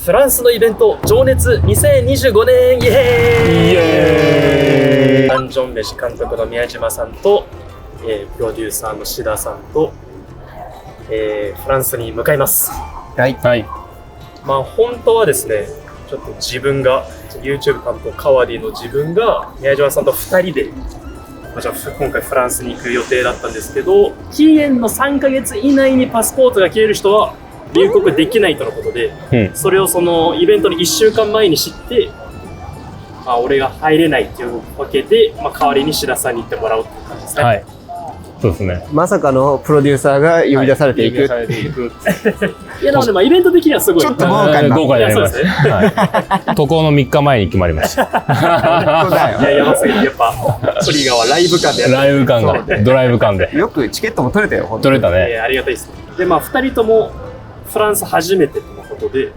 フランスのイベント情熱2025年イエーイ。アン・ジョンメジ監督の宮島さんと、プロデューサーの志田さんと、フランスに向かいます。はい、はい。まあ本当はですね、ちょっと自分が YouTube 担当カワディの自分が宮島さんと2人で、じゃあ今回フランスに行く予定だったんですけど、期限の3ヶ月以内にパスポートが切れる人は入国できないとのことで、それをそのイベントの1週間前に知って、俺が入れないっていうわけで、代わりに志田さんに行ってもらおうっていう感じですね。はい、そうですね。まさかのプロデューサーが呼び出されていく。いやでもね、イベント的にはすごいちょっと豪華な。豪華になりました。渡航の3日前に決まりました。いや、やばすぎる。やっぱトリガーはライブ感でやってる。ライブ感が、ドライブ感で。よくチケットも取れたよ。取れたね。ありがたいです。で、2人ともフランス初めてとのことで、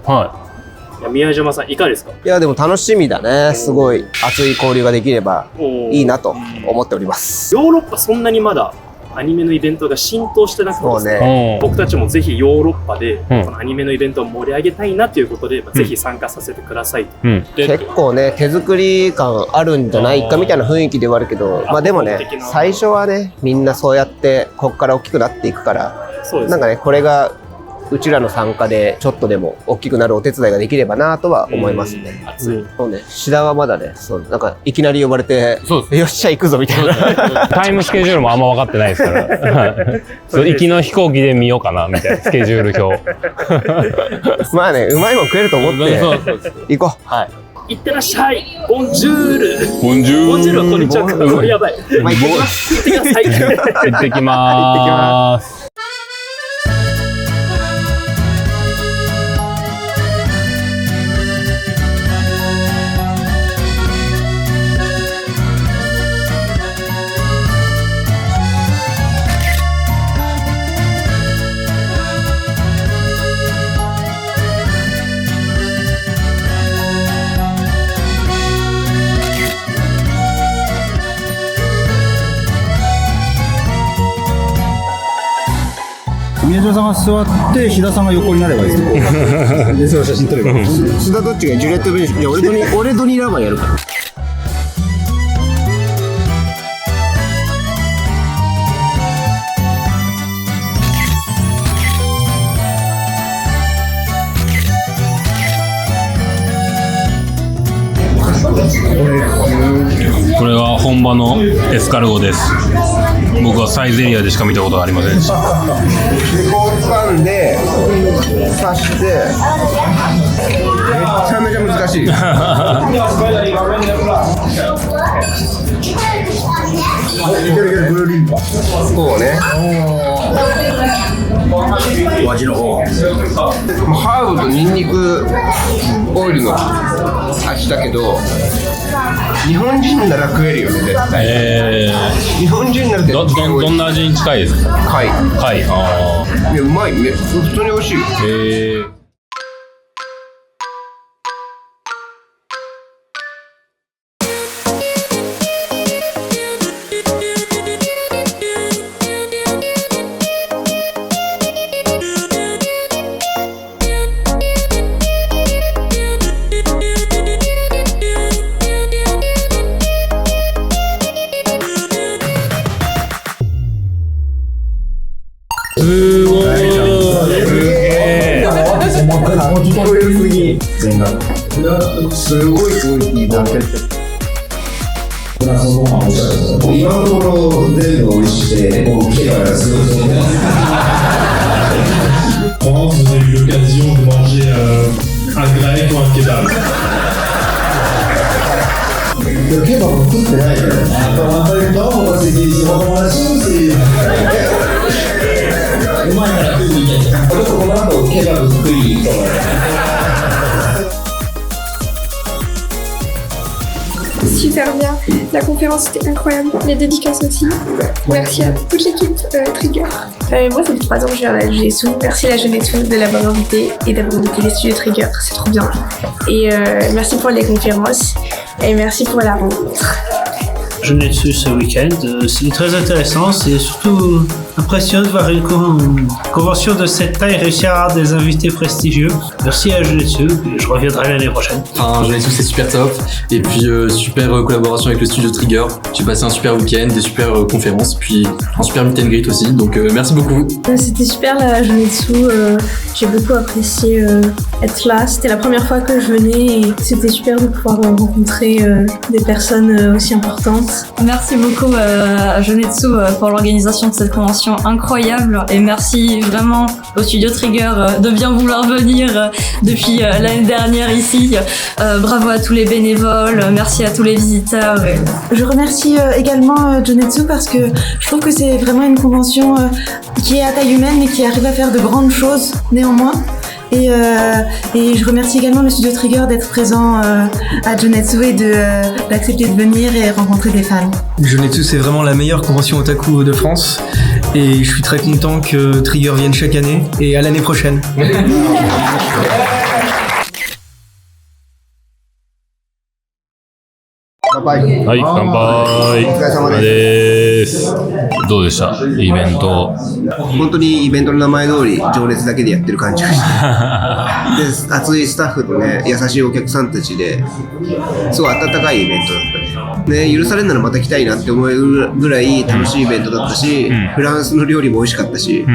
宮島さんいかがですか？いやでも楽しみだね。すごい熱い交流ができればいいなと思っております。ヨーロッパそんなにまだアニメのイベントが浸透してなくてですね、僕たちもぜひヨーロッパでこのアニメのイベントを盛り上げたいなということで、ぜひ参加させてくださいと。結構ね手作り感あるんじゃないかみたいな雰囲気ではあるけど、でもね最初はねみんなそうやってここから大きくなっていくから、なんかねこれがうちらの参加でちょっとでも大きくなるお手伝いができればなとは思いますね。そうね、志田はまだね、なんかいきなり呼ばれて、よっしゃ行くぞみたいな。タイムスケジュールもあんま分かってないですから。行きの飛行機で見ようかなみたいなスケジュール表。まあね、うまいもん食えると思って行こう。はい。行ってらっしゃい。ボンジュール。ボンジュール。ボンジュールはこんにちは。やばい。行ってきます。行ってください。行ってきます。宮島さんが座って志田さんが横になればいいですよ。でその写真撮れば。須田どっちがジュレットベーション？じゃあ俺ドニーラーマンやるから。これが本場のエスカルゴです。僕はサイゼリアでしか見たことがありませんでした。こう掴んで刺してめちゃめちゃ難しい。こうね。お味の方。ハーブとニンニクオイルの味だけど、日本人なら食えるよね絶対。日本人なら絶対どんな味に近いですか？貝。貝。いやうまいね。普通に美味しいよ。すごいクオリティだけ。今のところ全部美味しくて、もうケバがすごい。France, vous avez eu l'occasion de manger un grec ou un kebab. Le kebab, tout est là. En même temps, c'est des recommandations, c'est. Moi, on a un kebab cuit. Super bien, la conférence était incroyable, les dédicaces aussi. Merci à toute l'équipe Trigger. Moi, ça fait 3 ans que je viens à la Genesu. Merci à la Genesu de l'avoir invité et d'avoir invité les studios Trigger, c'est trop bien. Et merci pour les conférences et merci pour la rencontre. Genesu ce week-end, c'est très intéressant, c'est surtout Impressionnant de voir une convention de cette taille réussir à avoir des invités prestigieux. Merci à Genetsu, je reviendrai l'année prochaine. Enfin, Genetsu c'est super top, et puis super collaboration avec le studio Trigger. J'ai passé un super week-end, des super conférences, puis un super meet and greet aussi, donc merci beaucoup. C'était super la Genetsu, j'ai beaucoup apprécié être là. C'était la première fois que je venais et c'était super de pouvoir rencontrer des personnes aussi importantes. Merci beaucoup à Genetsu pour l'organisation de cette convention incroyable et merci vraiment au studio Trigger de bien vouloir venir depuis l'année dernière ici. Bravo à tous les bénévoles, merci à tous les visiteurs. Je remercie également Genetsu parce que je trouve que c'est vraiment une convention qui est à taille humaine mais qui arrive à faire de grandes choses néanmoins. Et je remercie également le studio Trigger d'être présent à Genetsu et d'accepter de venir et rencontrer des fans. Genetsu c'est vraiment la meilleure convention otaku de France et je suis très content que Trigger vienne chaque année et à l'année prochaine. 乾杯。はい、乾杯。お疲れ様です。どうでしたイベント。本当にイベントの名前通り情熱だけでやってる感じがしてで熱いスタッフとね優しいお客さんたちですごい温かいイベントだったね。許されるならまた来たいなって思えるぐらい楽しいイベントだったし、フランスの料理も美味しかったし、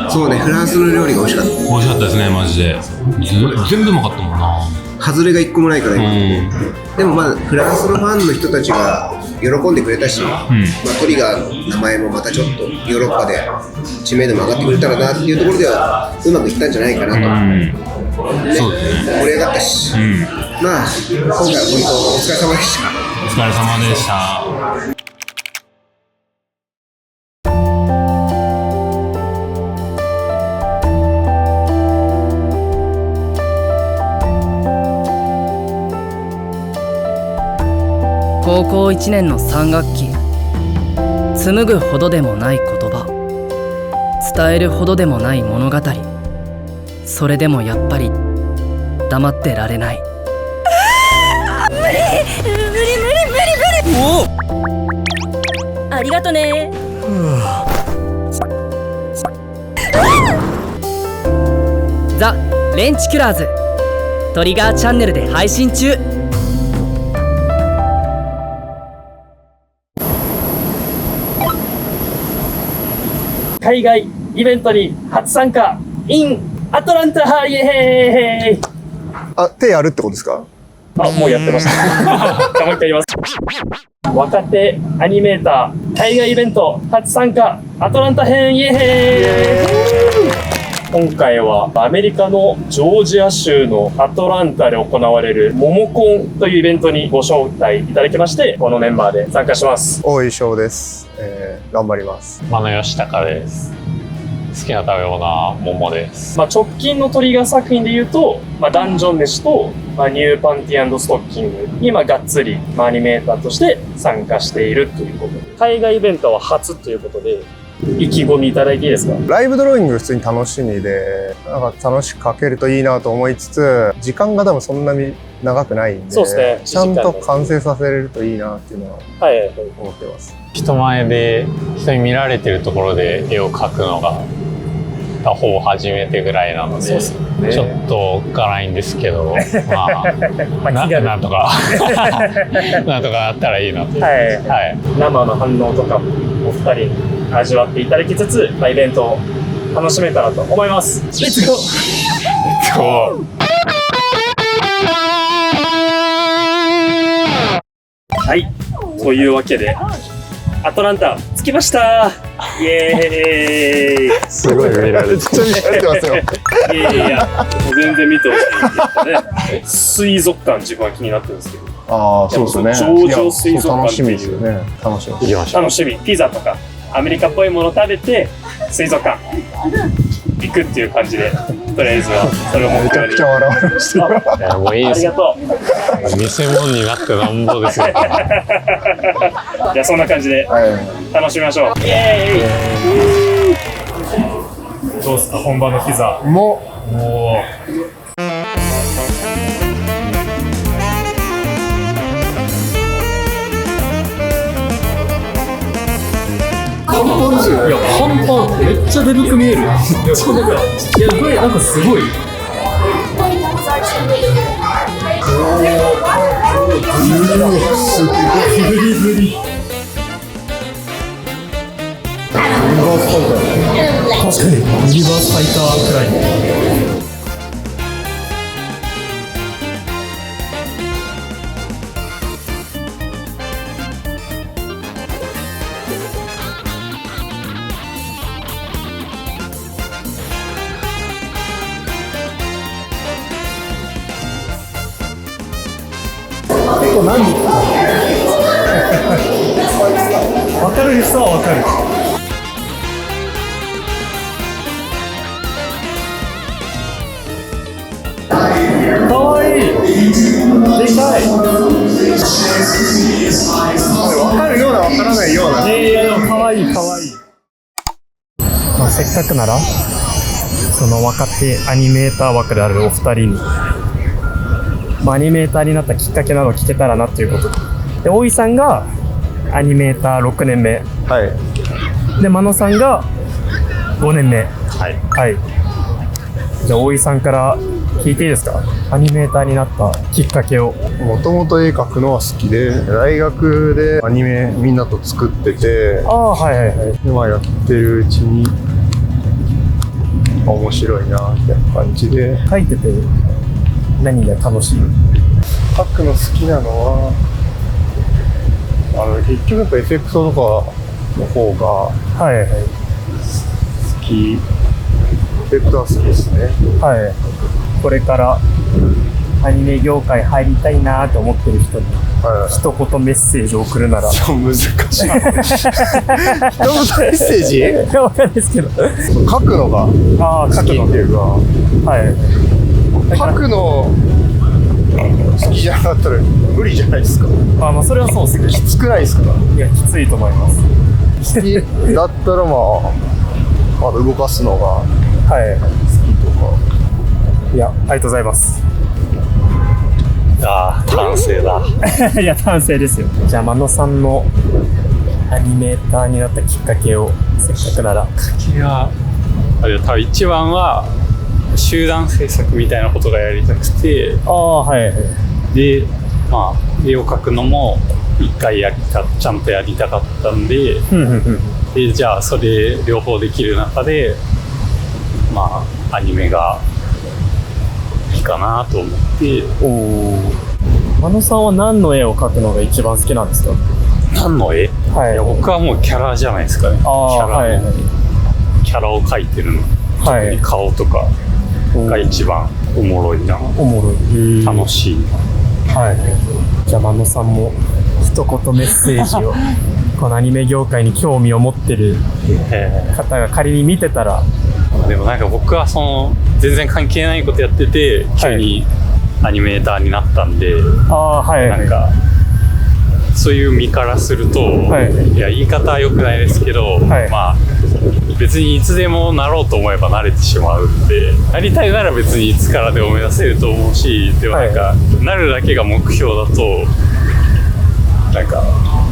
そうねフランスの料理が美味しかった。美味しかったですねマジで。全部うまかったもんな。外れが一個もないから今、でもまあフランスのファンの人たちが喜んでくれたし、トリガーの名前もまたちょっとヨーロッパで知名度も上がってくれたらなっていうところではうまくいったんじゃないかなと、そうですね、盛り上がったし、まあ今回は本当お疲れ様でした。お疲れ様でした。高校1年の3学期、紡ぐほどでもない言葉、伝えるほどでもない物語、それでもやっぱり黙ってられない。無理おありがとね。ザ・レンチキュラーズトリガーチャンネルで配信中。海外イベントに初参加 in アトランタ、イエーイ。あ、手やるってことですか？あ、もうやってました。もう一回言います。若手アニメーター海外イベント初参加アトランタ編、イエーイ。今回はアメリカのジョージア州のアトランタで行われるモモコンというイベントにご招待いただきまして、このメンバーで参加します。大井翔です。頑張ります。真野義孝です。好きな食べ物は桃です。直近のトリガー作品でいうと、ダンジョン飯と、ニューパンティ&ストッキングにがっつり、アニメーターとして参加しているということで、海外イベントは初ということで、意気込みいただいていいですか？ライブドローイング普通に楽しみで、なんか楽しく描けるといいなと思いつつ、時間が多分そんなに長くないんで、そうですね、ちゃんと完成させれるといいなっていうのは思ってます。人前で人に見られてるところで絵を描くのがほぼ初めてぐらいなので、ね、ちょっとおっかないんですけど、なんとかなんとかなったらいいなと、生の反応とかもお二人に味わっていただきつつ、イベントを楽しめたらと思います。レッツゴー。はい、というわけでアトランタ着きました。イエーイ。すごい見られてますよ。いやもう全然見てほしいね。水族館自分は気になってるんですけど。ああ、そうですね。上場水族館楽しみですよね。楽しみ。行きましょう。楽しみ。ピザとかアメリカっぽいもの食べて水族館行くっていう感じで、とりあえずはそれを目標に。めちゃくちゃ笑われました。もういいです。ありがとう。見せ物になってなんぼですよ。じゃあそんな感じで楽しみましょう。イエーイ。どうですか本場のピザ？もいいや、パンパン、めっちゃデブく見える。いや、これなんかすごい。ブリブリ。確かにユニバースファイターくらい。結構何人わかる人はわかる。かわいい。でかい。わかるようなわからないような。いやでもかわいいかわいい。まあせっかくならその若手アニメーター枠であるお二人に、アニメーターになったきっかけなどを聞けたらなということで、大井さんがアニメーター6年目、はい、で真野さんが5年目、はい、はい、じゃあ大井さんから聞いていいですか？アニメーターになったきっかけを。もともと絵描くのは好きで、大学でアニメみんなと作ってて、はいはいはい、今やってるうちに面白いなって感じで。描いてて何が楽しい？描くの好きなのは結局やっぱエフェクトとかの方が好き。エフェクトは好きですね。はい。これからアニメ業界入りたいなと思ってる人に一言メッセージを送るなら。難しい。一言メッセージ？わかんないですけど。書くのが好きっていうか、書くの好きじゃなかったら無理じゃないですか。まあそれはそうですね。きつくないですか？いや、きついと思います。好きだったらまだ動かすのが好きとか。いや、ありがとうございます。丹精だ。いや、丹精ですよ。じゃあ真野さんのアニメーターになったきっかけをせっかくなら。きっかけは多分一番は集団制作みたいなことがやりたくて、で、絵を描くのも一回ちゃんとやりたかったんで、でじゃあそれ両方できる中でアニメがいいかなと思って。真野さんは何の絵を描くのが一番好きなんですか？何の絵？いや、僕はもうキャラじゃないですかね。キャラを描いてるの、特に顔とかが一番おもろいな。おもろい。楽しい。じゃあ真野さんも一言メッセージをこのアニメ業界に興味を持ってる方が仮に見てたら。でもなんか僕は全然関係ないことやってて急にアニメーターになったんで、なんかそういう身からすると、いや言い方は良くないですけど、別にいつでもなろうと思えばなれてしまうんで、なりたいなら別にいつからでも目指せると思うし、でもなんか、なるだけが目標だとなんか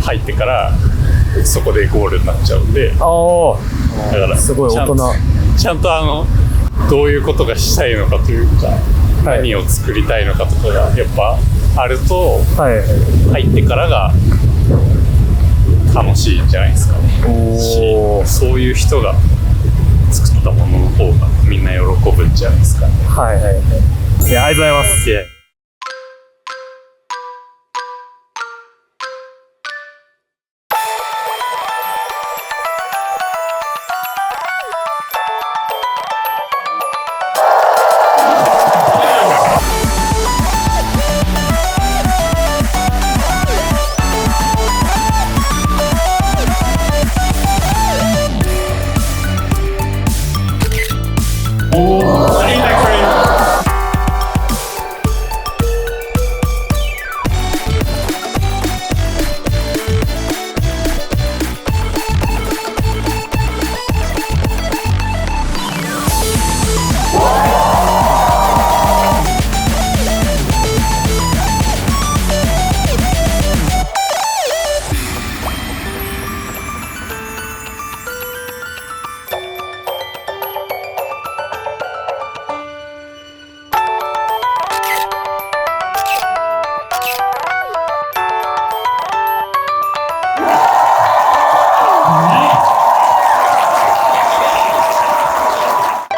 入ってからそこでゴールになっちゃうんで、だからすごい大人。ちゃんとどういうことがしたいのかというか、何を作りたいのかとかがやっぱあると、入ってからが楽しいんじゃないですかね。そういう人が作ったものの方がみんな喜ぶんじゃないですかね。いや、ありがとうございます。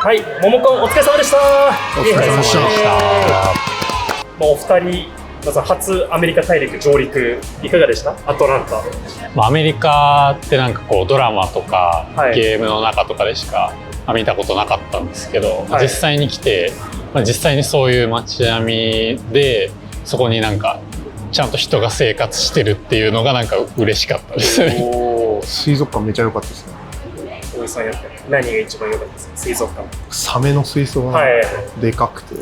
はい、モモコンお疲れ様でした。お疲れ様でした。お二人、まず初アメリカ大陸上陸いかがでした？アトランタ。アメリカってなんかこうドラマとかゲームの中とかでしか見たことなかったんですけど、実際に来て、実際にそういう街並みでそこになんかちゃんと人が生活してるっていうのがなんか嬉しかったです。水族館めちゃ良かったですね。大井さんやって何が一番良かったですか？水族館。サメの水槽がでかくて。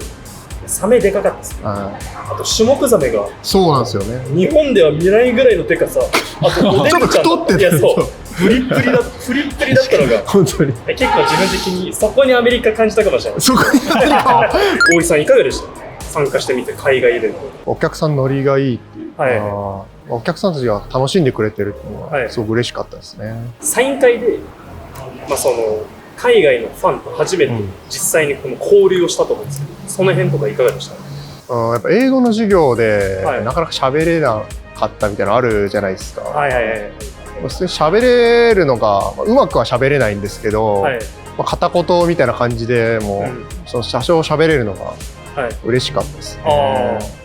サメでかかったですね。あとシュモクザメが。そうなんですよね。日本では見ないぐらいのでかさ。あとおでんちゃん。ちょっと太ってる。いやそう。フリップリだったのが。本当に。結構自分的にそこにアメリカ感じたかもしれない。そこにアメリカ。大井さんいかがでした？参加してみて海外イベント。お客さんノリがいいっていう。お客さんたちが楽しんでくれてるっていうのはすごく嬉しかったですね。サイン会で、その海外のファンと初めて実際にこの交流をしたと思うんですけど、その辺とかいかがでした？やっぱ英語の授業でなかなか喋れなかったみたいなのあるじゃないですか。普通に喋れるのがうまくは喋れないんですけど、片言みたいな感じでもうその多少喋れるのが嬉しかったですね。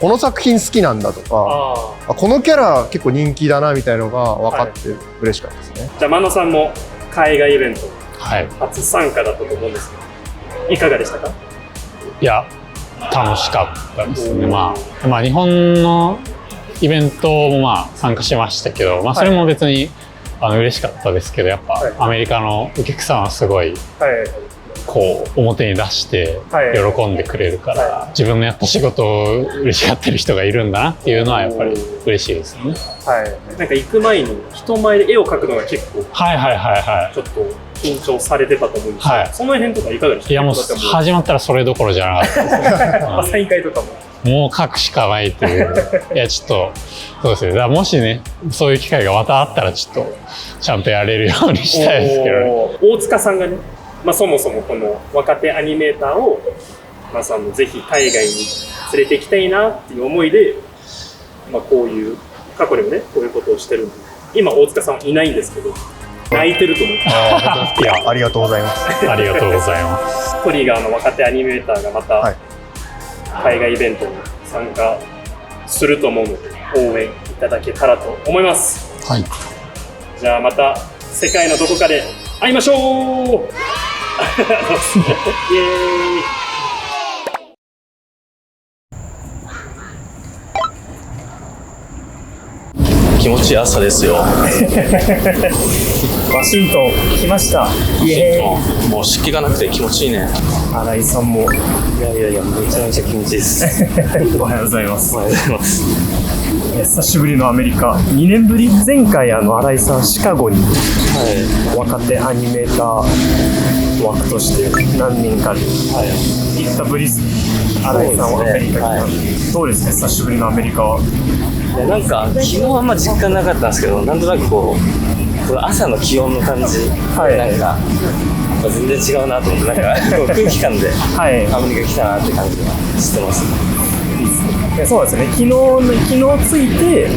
この作品好きなんだとか、このキャラ結構人気だなみたいなのが分かって嬉しかったですね。じゃあ真野さんも海外イベント初参加だったと思うんですけど、いかがでしたか？いや、楽しかったですね。日本のイベントも参加しましたけど、それも別に嬉しかったですけど、やっぱアメリカのお客さんはすごいこう表に出して喜んでくれるから、自分のやった仕事を嬉しがってる人がいるんだなっていうのはやっぱり嬉しいですね。なんか行く前に人前で絵を描くのが結構ちょっと緊張されてたと思うんですけど、その辺とかいかがでしたか？いやもう始まったらそれどころじゃなかったです。サイン会とかももう書くしかないという。いやちょっとそうですね。だからもしねそういう機会がまたあったらちょっとちゃんとやれるようにしたいですけどね。大塚さんがね、そもそもこの若手アニメーターをぜひ海外に連れて行きたいなっていう思いで、こういう過去にもねこういうことをしてるんで、今大塚さんはいないんですけど泣いてると思う。いやありがとうございます。ありがとうございます。トリガーの若手アニメーターがまた海外イベントに参加すると思うので応援いただけたらと思います。じゃあまた世界のどこかで会いましょう。イエーイ。気持ちいい朝ですよ。ワシントン来ました。イエーイ。もう湿気がなくて気持ちいいね。新井さんも。いやめちゃめちゃ気持ちいいです。おはようございます。おはようございます。久しぶりのアメリカ。2年ぶり。前回新井さんシカゴに若手アニメーター枠として何人かで行ったぶりです。新井さんはアメリカ来た。どうですか久しぶりのアメリカは。なんか昨日あんま実感なかったんですけど、なんとなくこの朝の気温の感じ、なんか全然違うなと思って、なんか空気感でアメリカ来たなって感じがしてます。そうですね。昨日着いて、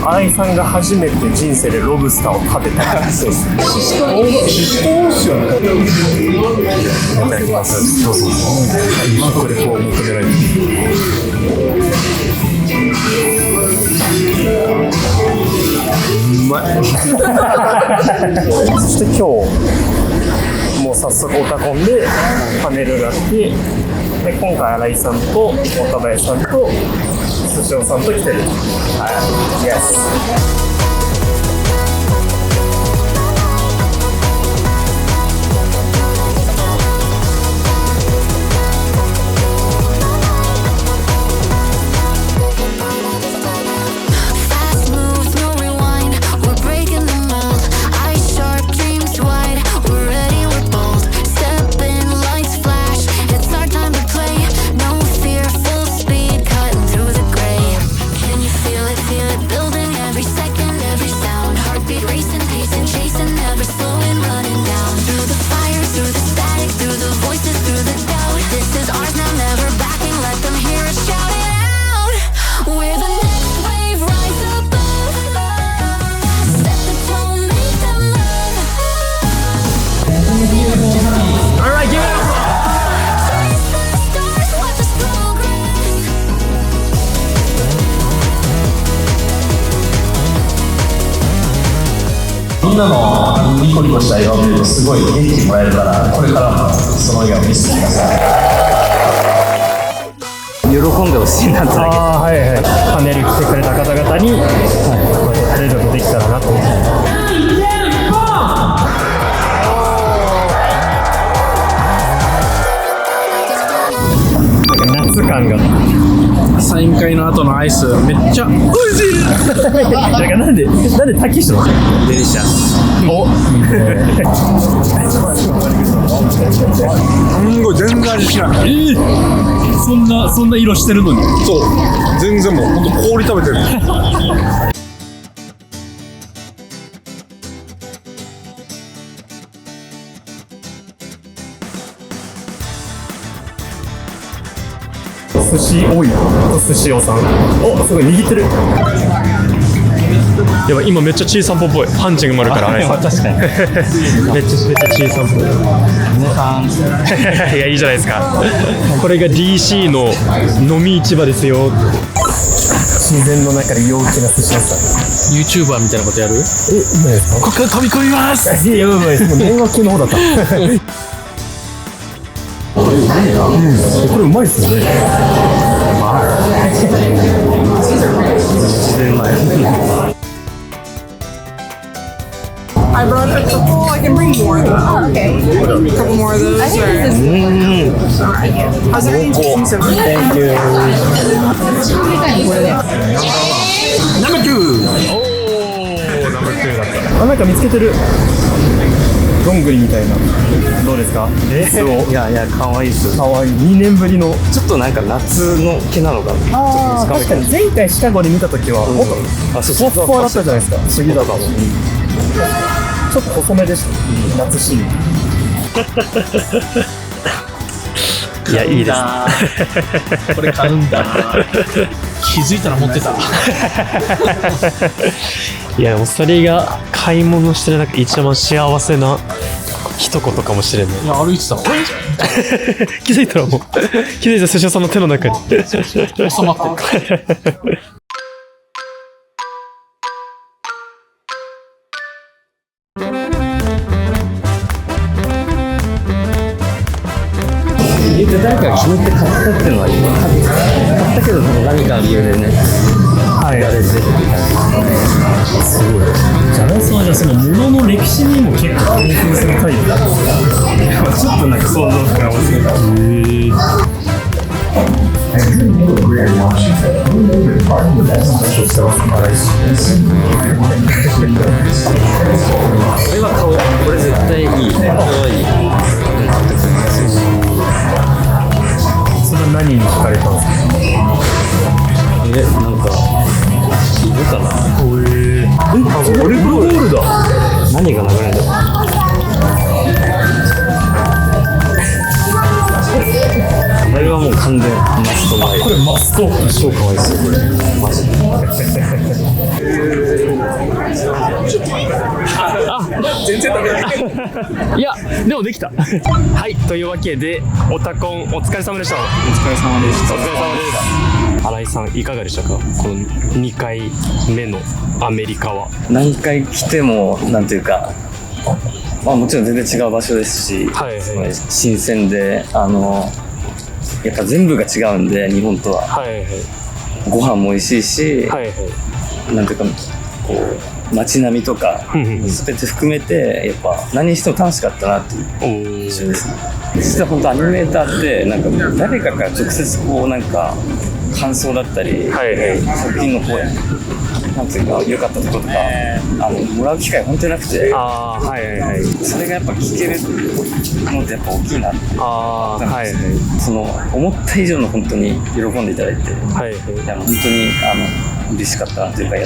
新井さんが初めて人生でロブスターを食べた。そうですね。シシトウっすよね。いただきます。どうぞ。これこう求められて。うまい。そして今日もう早速オタコンでパネルがあって、で今回新井さんと若林さんと寿司尾さんと来てる。イエス。Building every second. みんなのニコニコした笑顔を見るとすごい元気もらえるから、これからもその笑顔を見せてください。喜んでほしいなってだけです。はいはい。パネル来てくれた方々に、プレゼントできたらなと思って。夏感が。サイン会の後のアイスめっちゃ美味しい。なんでタキシのデリシャス。お。全然味しない。そんな色してるのに。そう。全然もう本当氷食べてる。寿司多い寿司屋さん。お、すごい握ってる。やばい、今めっちゃ小さんぽっぽい。パンチングもあるからね。確かに。めっちゃ小さんぽい。いや、いいじゃないですか。これが DC の飲み市場ですよ。自然の中で陽気な寿司屋さん。YouTuber みたいなことやる？何ですか？ここから飛び込みます。いや、やばい、電話系の方だった。これうまいっすよね。I brought a couple. I can bring more though. Oh, okay. A couple more of those. I think this is alright. How's everything tasting so far? Thank you. Number 2. おー、ナンバー2だった。あ、なんか見つけてる。どんぐりみたいな。どうですか？レースを。いや、可愛いっす。可愛い。2年ぶりの。ちょっとなんか夏の毛なのかな。ああ、確かに前回シカゴで見たときはもっとふわふわだったじゃないですか。杉田さんも。ちょっと細めでした。夏シーン。いや、いいです。これ買うんだ。気づいたら持ってた。いや、もうそれが買い物してる中一番幸せな一言かもしれない。いや、歩いてたわ。気づいたらもう気づいた寿司屋さんの手の中に収まってる。誰かが決めて買ったっていうのは買ったけど何かの理由でね、はい、やれてっていう感じ。すごい。ジャラさんはじゃあその物の歴史にも結構興奮するタイプだ。ちょっとなんか想像つかないですけど。これ絶対いい。可愛い。それは何に惹かれたんですか？なんか犬かな。オリゴールだ。何が流れるんだろう。これはもう完全マスト前。これマスト。超可愛いですよこれ。マジで。全然ダメ。いや、でもできた。はい、というわけでオタコンお疲れ様でした。お疲れ様でした。お疲れ様でした。新井さんいかがでしたか？この2回目のアメリカは。何回来てもなんていうか、まあもちろん全然違う場所ですし、はいはい、新鮮でやっぱ全部が違うんで日本とは。はいはい、ご飯も美味しいし、はいはい、なんていうかこう街並みとか全て含めてやっぱ何しても楽しかったなっていう印象ですね。実は本当アニメーターってなんか誰かから直接こうなんか感想だったり、はいはい、作品のこうなんていうか良かったところとかもらう機会本当になくて、はいはいはい、それがやっぱ聞けるのってやっぱ大きいなって。はいはい、その思った以上の本当に喜んでいただいて、はいはい、いや本当に嬉しかったなというか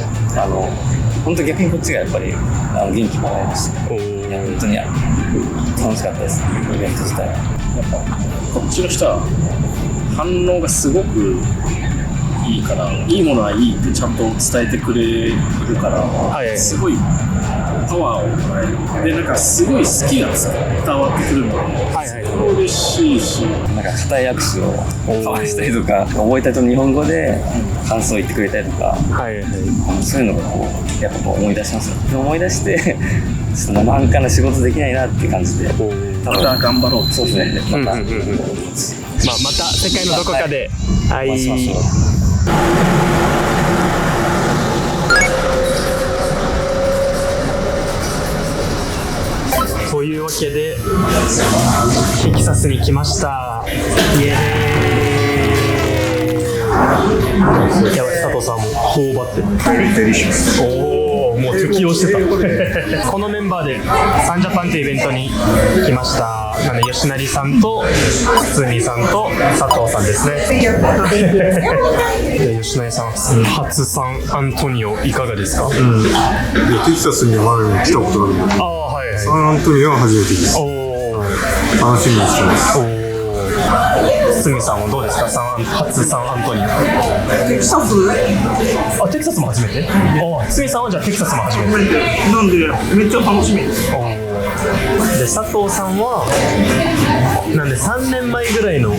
本当逆にこっちがやっぱり元気もらいました。いや本当に楽しかったです。イベント自体はやっぱこっちの人は反応がすごくいい。から、いいものはいいってちゃんと伝えてくれるから、すごいパワーをもらえる。で、なんかすごい好きが伝わってくるので、嬉しいし、なんか固い握手を交わしたりとか、覚えたと日本語で感想を言ってくれたりとか、そういうのがこうやっぱこう思い出しますよ。で思い出してちょっと生半可な仕事できないなって感じで、また頑張ろう。そうですね。また、また世界のどこかで、というわけでテキサスに来ました。イエーイ。やばい、佐藤さんも頬張ってる。おお、もう適応してた。このメンバーでサンジャパンというイベントに来ました。なので吉成さんと堤さんと佐藤さんですね。吉成さん、初サンアントニオいかがですか？テキサスに前に来たことあるんだけど、サンアントニオは初めてです。楽しみにしてます。堤さんはどうですか？初サンアントニオ。テキサス？あ、テキサスも初めて？堤さんはじゃあテキサスも初めて。なんでめっちゃ楽しみです。で佐藤さんはなんで3年前ぐらいの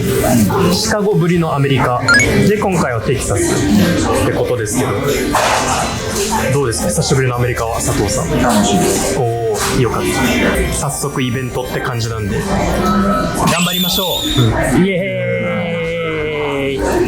シカゴぶりのアメリカで今回はテキサスってことですけど、どうですか？久しぶりのアメリカは佐藤さん。楽しいです。おお、よかった。早速イベントって感じなんで頑張りましょう。イエーイ。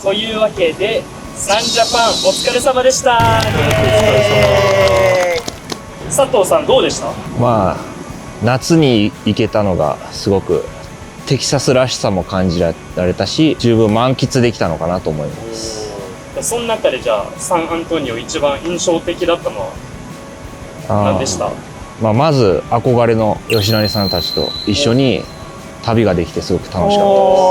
というわけでサンジャパンお疲れ様でした。佐藤さんどうでした？まあ夏に行けたのがすごくテキサスらしさも感じられたし、十分満喫できたのかなと思います。その中でじゃあサンアントニオ一番印象的だったのは何でした？まず憧れの吉成さんたちと一緒に旅ができてすごく楽しかっ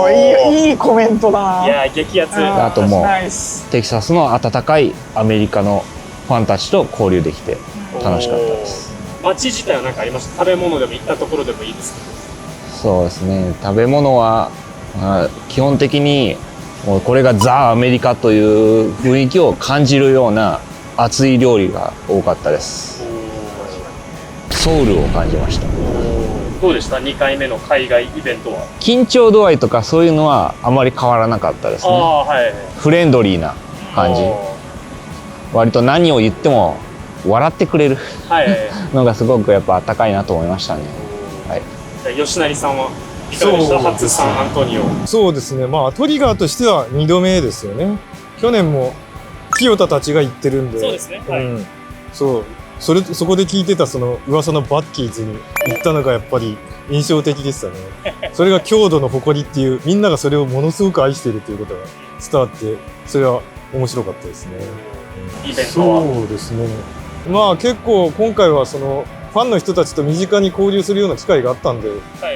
たです。いいコメントだな。いや激アツ。あともうテキサスの温かいアメリカのファンたちと交流できて楽しかったです。街自体は何かありました？食べ物でも行ったところでもいいですけど。そうですね、食べ物は、基本的にもうこれがザ・アメリカという雰囲気を感じるような熱い料理が多かったです。ソウルを感じました。どうでした？ 2 回目の海外イベントは。緊張度合いとかそういうのはあまり変わらなかったですね。フレンドリーな感じ、割と何を言っても笑ってくれるのがすごくやっぱ温かいなと思いましたね。吉成さんはいかがでした？初サンアントニオ。そうですね、まあトリガーとしては2度目ですよね。去年も清田たちが行ってるんで、そうですね、そこで聞いてたその噂のバッキーズに行ったのがやっぱり印象的でしたね。それが郷土の誇りっていう、みんながそれをものすごく愛しているということが伝わって、それは面白かったですね。イベントはそうですね、まあ結構今回はそのファンの人たちと身近に交流するような機会があったんで、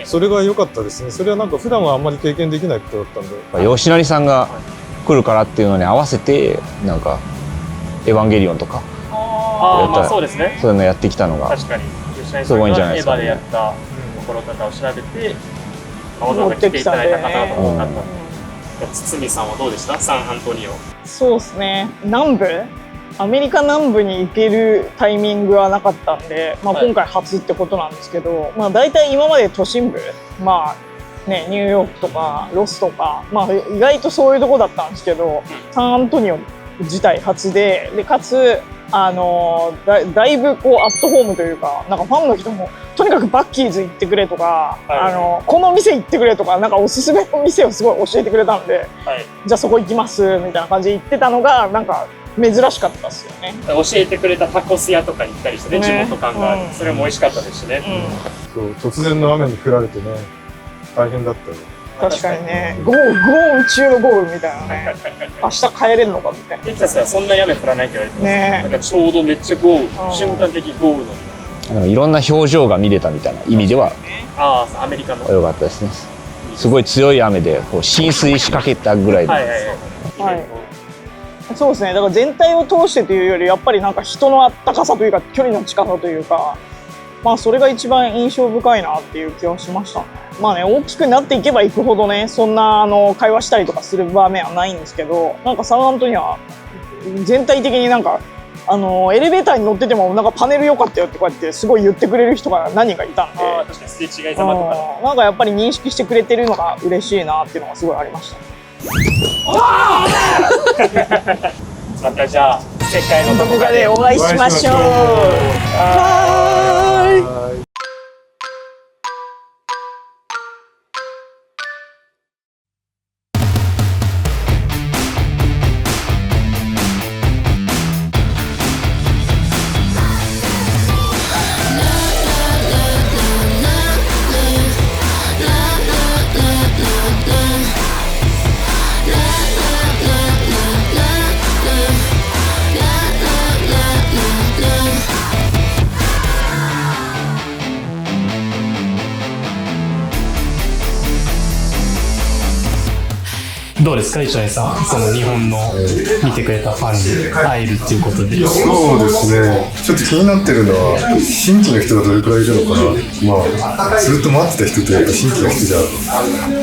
それが良かったですね。それはなんか普段はあんまり経験できないことだったんで。吉成さんが来るからっていうのに合わせてなんかエヴァンゲリオンとかまあそうですね。そういうのやってきたのが確かにすごいんじゃないですか、エヴァでやったところとかを調べて、わざわざ来ていただいた方々も多かった。堤さんはどうでした？サンアントニオ。そうですね。南部、アメリカ南部に行けるタイミングはなかったんで、まあ今回初ってことなんですけど、まあ大体今まで都心部、まあね、ニューヨークとかロスとか、まあ意外とそういうとこだったんですけど、サンアントニオ自体初で、かつだいぶこうアットホームというか、なんかファンの人もとにかくバッキーズ行ってくれとか、この店行ってくれとか、なんかおすすめの店をすごい教えてくれたんで、じゃあそこ行きますみたいな感じで言ってたのがなんか珍しかったですよね。教えてくれたタコス屋とかに行ったりしてね、地元感がある、それも美味しかったですしね。そう突然の雨に降られてね、大変だったよ。確かにね、豪雨中の豪雨みたいなね、明日帰れるのかみたいな。テキサスはそんなに雨降らないって言われてますね。なんかちょうどめっちゃ豪雨、瞬間的豪雨の。いろんな表情が見れたみたいな意味ではアメリカの良かったですね。すごい強い雨でこう浸水しかけたぐらいで、そうですね。だから全体を通してというより、やっぱりなんか人のあったかさというか距離の近さというか、まあそれが一番印象深いなっていう気はしましたね。まあね、大きくなっていけばいくほどね、そんな会話したりとかする場面はないんですけど、なんかサンアントニオは全体的になんかエレベーターに乗っててもなんかパネル良かったよってこうやってすごい言ってくれる人が何人かいたんで、確かにすれ違いざまとかなんかやっぱり認識してくれてるのが嬉しいなっていうのがすごいありました。またじゃあ世界のどこかでお会いしましょう。どうですか、石井さん、その日本の見てくれたファンに会えるっていうことで。そうですね、ちょっと気になってるのは、新規の人がどれくらいいるのかな、まあ、ずっと待ってた人とやっぱ新規の人じゃ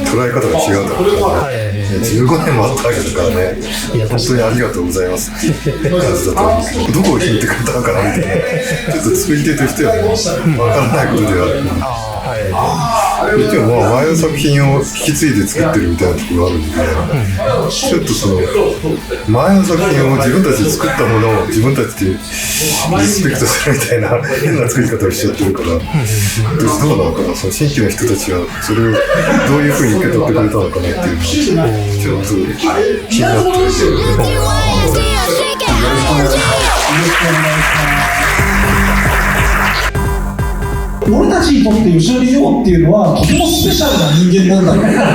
捉え方が違うだろうからね、15年もあったわけだからね、本当にありがとうございますっていう感じだと思うんですけど、どこを聞いてくれたのかなみたいな、ちょっと作り手としてはもう分からないことではある。一応まあ前の作品を引き継いで作ってるみたいなところがあるんで、ちょっとその前の作品を自分たちで作ったものを自分たちでリスペクトするみたいな変な作り方をしちゃってるから、どうなのかな、その新規の人たちはそれをどういうふうに受け取ってくれたのかなっていうのがちょっと気になってるんですよね。俺たちにとって吉成亮っていうのはとてもスペシャルな人間なんだろう。だか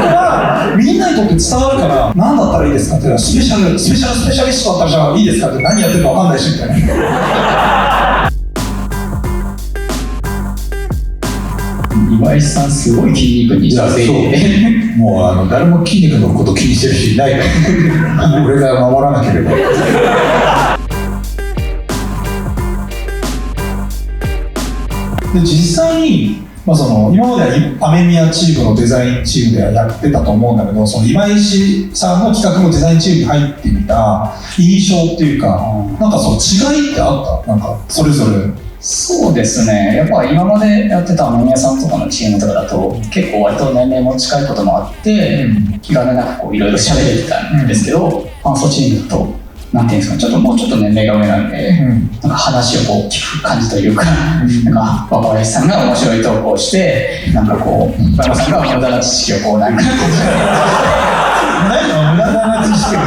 らみんなにとって伝わるから、何だったらいいですかって言ったら、スペシャルスペシャリストだったらじゃあいいですかって、何やってるか分かんないしみたいな。今井さんすごい筋肉にさせて、もう誰も筋肉のこと気にしてる人いないから俺が守らなければ。で実際に、まあ、今まではアメミヤチームのデザインチームではやってたと思うんだけど、その今石さんの企画のデザインチームに入ってみた印象っていうか、なんかその違いってあった？なんかそれぞれ。そうですね、やっぱ今までやってたアメミヤさんとかのチームとかだと結構割と年齢も近いこともあって、気兼ねなくこういろいろ喋れてたんですけど、ファンソチームだとなんていうんですか、もうちょっと年齢が上なんで、なんか話をこう聞く感じというか、なんか若林さんが面白い投稿して、なんかこう馬場さんが無駄な知識をこうなんか何無駄な知識そ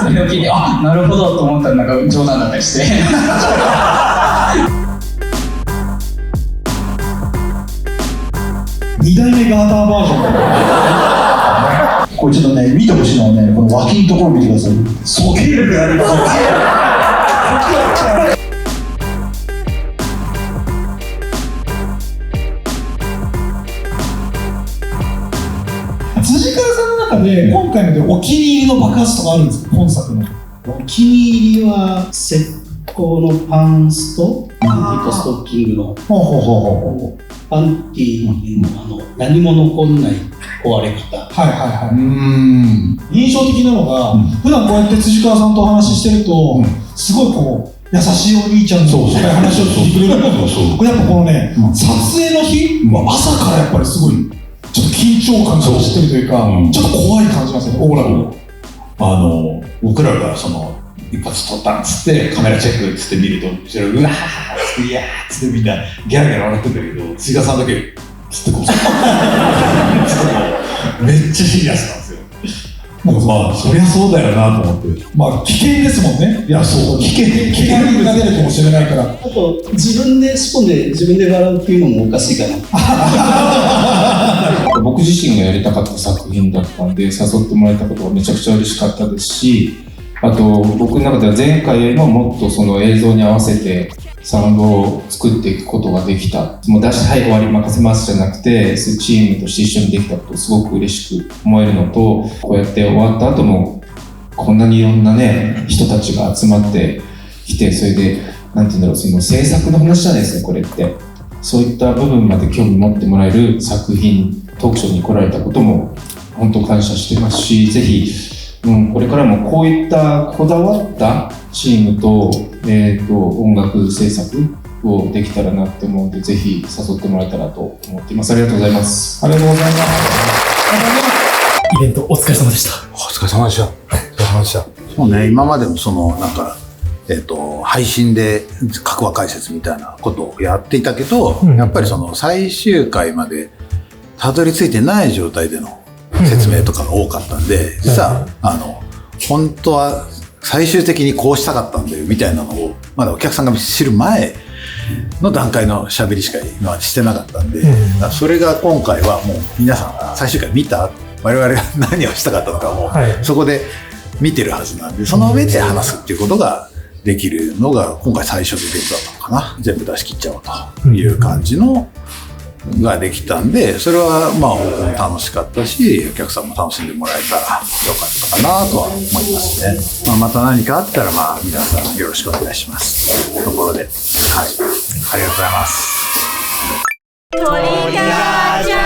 れを聞いて、あ、なるほどと思ったらなんか冗談だったりして2代目ガーターバージョンこれちょっとね、見てほしいのはね、この脇のところ見てください。そけるであります。回のでお気に入りの爆発とかあるんですか、本作の。お気に入りは石膏のパンスト、パンティーとストッキングのパンティーの何も残んない壊れ方。印象的なのが、普段こうやって辻川さんとお話ししてると、すごいこう優しいお兄ちゃんの話を聞いてくれるんだけど、これやっぱこのね、撮影の日は朝からやっぱりすごいちょっと緊張感が走ってるというか、ちょっと怖い感じますよね、オーラが。僕らがその一発撮ったんつってカメラチェックっつって見ると後ろうわーっつっていやーっつってみんなギャラギャラ笑ってんだけど、辻川さんだけつってこうめっちゃシリアスなんですよ。まあそりゃそうだよなと思って。まあ危険ですもんね。いやそう危険になれるかもしれないから。あと自分でスポンで自分で笑うっていうのもおかしいかな。僕自身がやりたかった作品だったんで、誘ってもらえたことがめちゃくちゃ嬉しかったですし、あと僕の中では前回よりももっとその映像に合わせてサウンドを作っていくことができた。もう出してはい終わり任せますじゃなくて、チームとして一緒にできたことをすごく嬉しく思えるのと、こうやって終わった後もこんなにいろんなね人たちが集まってきて、それでなんていうんだろう、その制作の話じゃないですか、これって。そういった部分まで興味持ってもらえる作品、トークショーに来られたことも本当感謝してますし、ぜひ、これからもこういったこだわったチームと、音楽制作をできたらなって思うので、ぜひ誘ってもらえたらと思っています。ありがとうございます。ありがとうございます。イベントお疲れ様でした。お疲れ様でした。お疲れ様でした。そうね、今までもそのなんか配信で各話解説みたいなことをやっていたけど、やっぱりその最終回までたどり着いてない状態での説明とかが多かったんで、実は本当は最終的にこうしたかったんだよみたいなのをまだお客さんが知る前の段階の喋りしか今までしてなかったんで、それが今回はもう皆さん最終回見た、我々が何をしたかったのかもそこで見てるはずなんで、その上で話すっていうことができるのが今回最初のイベントだったのかな。全部出し切っちゃおうという感じのができたんで、それはまあ僕も楽しかったし、お客さんも楽しんでもらえたらよかったかなとは思いますね。また何かあったら皆さんよろしくお願いしますというところで、はい、ありがとうございます。